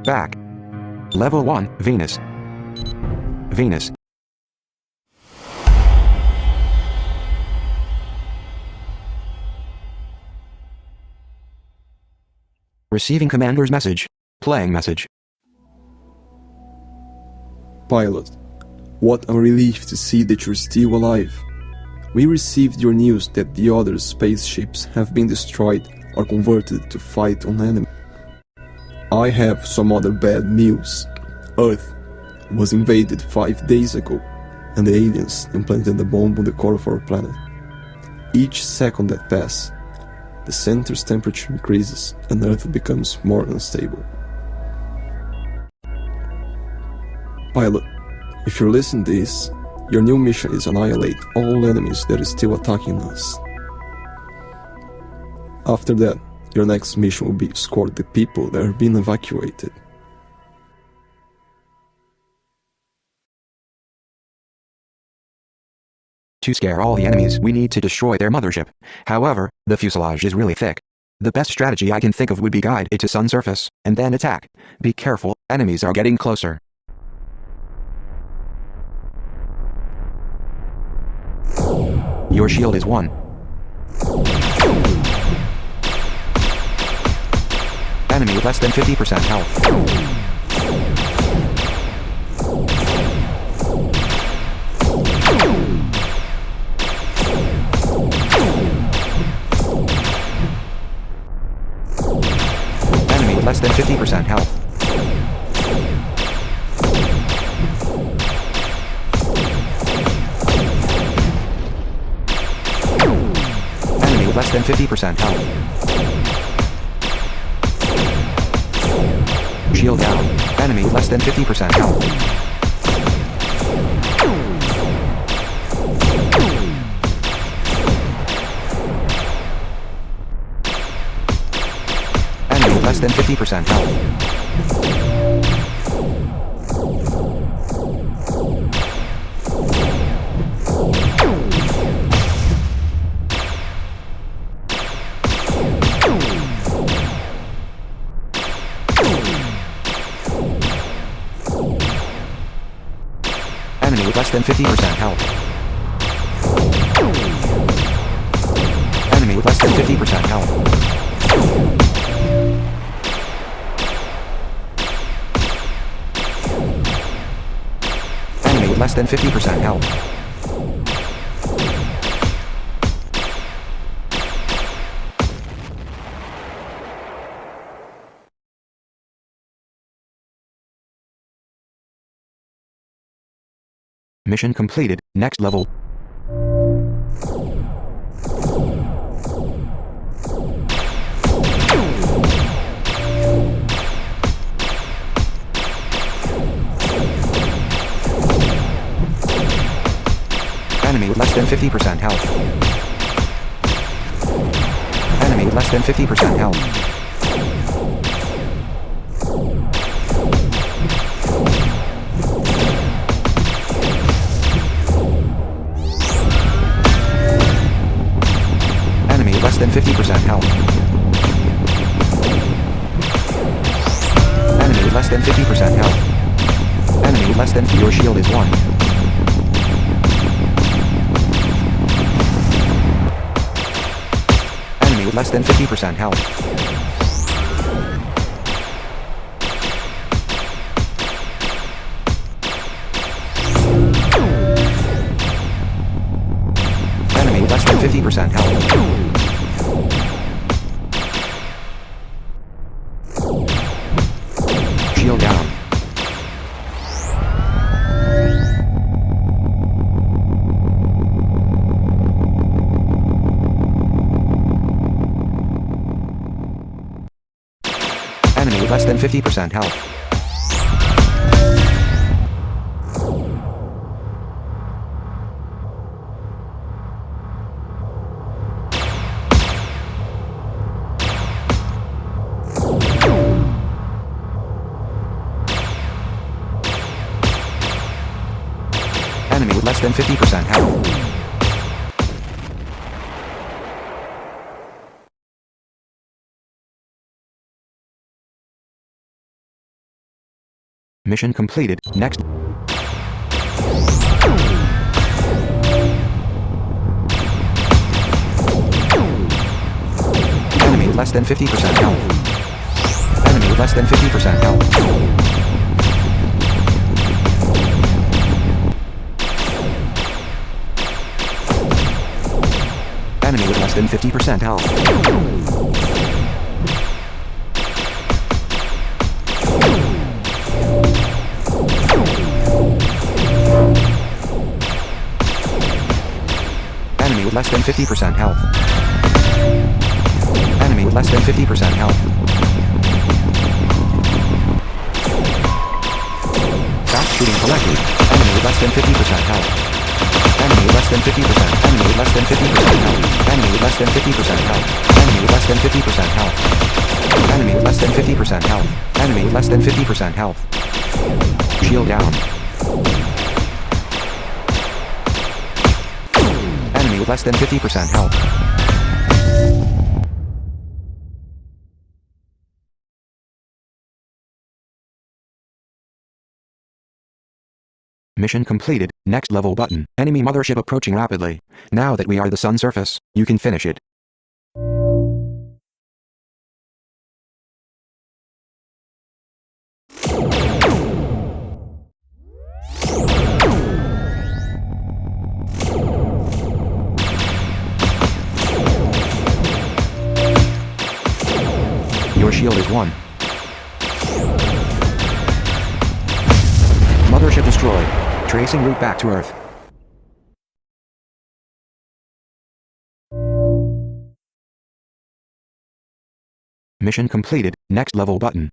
Back. Level 1, Venus. Venus. Receiving commander's message. Playing message. Pilot, what a relief to see that you're still alive. We received your news that the other spaceships have been destroyed or converted to fight on enemy. I have some other bad news. Earth was invaded 5 days ago, and the aliens implanted a bomb on the core of our planet. Each second that passes, the center's temperature increases and Earth becomes more unstable. Pilot, if you're listening to this, your new mission is annihilate all enemies that are still attacking us. After that, your next mission will be escort the people that are being evacuated. To scare all the enemies, we need to destroy their mothership. However, the fuselage is really thick. The best strategy I can think of would be guide it to sun surface, and then attack. Be careful, enemies are getting closer. Your shield is 1. Enemy with less than 50% health. Enemy with less than 50% health. Enemy with less than 50% health. Shield down. Enemy with less than 50% health. Enemy with less than 50% health. Enemy with less than 50% health. Enemy with less than 50% health. Enemy with less than 50% health. Mission completed. Next level. Enemy with less than 50% health. Enemy with less than 50% health. Less than 50% health. Enemy with less than 50% health. Enemy with less than your shield is 1. Enemy with less than 50% health. Enemy with less than 50% health. Shield down. Enemy with less than 50% health. Enemy with less than 50% health. Mission completed. Next. Enemy less than 50% health. Enemy less than 50% health. Enemy with less than 50% health. Enemy with less than 50% health. Enemy with less than 50% health. Stop shooting correctly. Enemy with less than 50% health. Enemy with less than 50%. Enemy with less than 50% health. Enemy with less than 50% health. Enemy with less than 50% health. Enemy with less than 50% health. Enemy with less than 50% health. Shield down. Enemy with less than 50% health. Mission completed. Next level button. Enemy mothership approaching rapidly. Now that we are the sun surface, you can finish it. Your shield is 1. Mothership destroyed. Tracing route back to Earth. Mission completed. Next level button.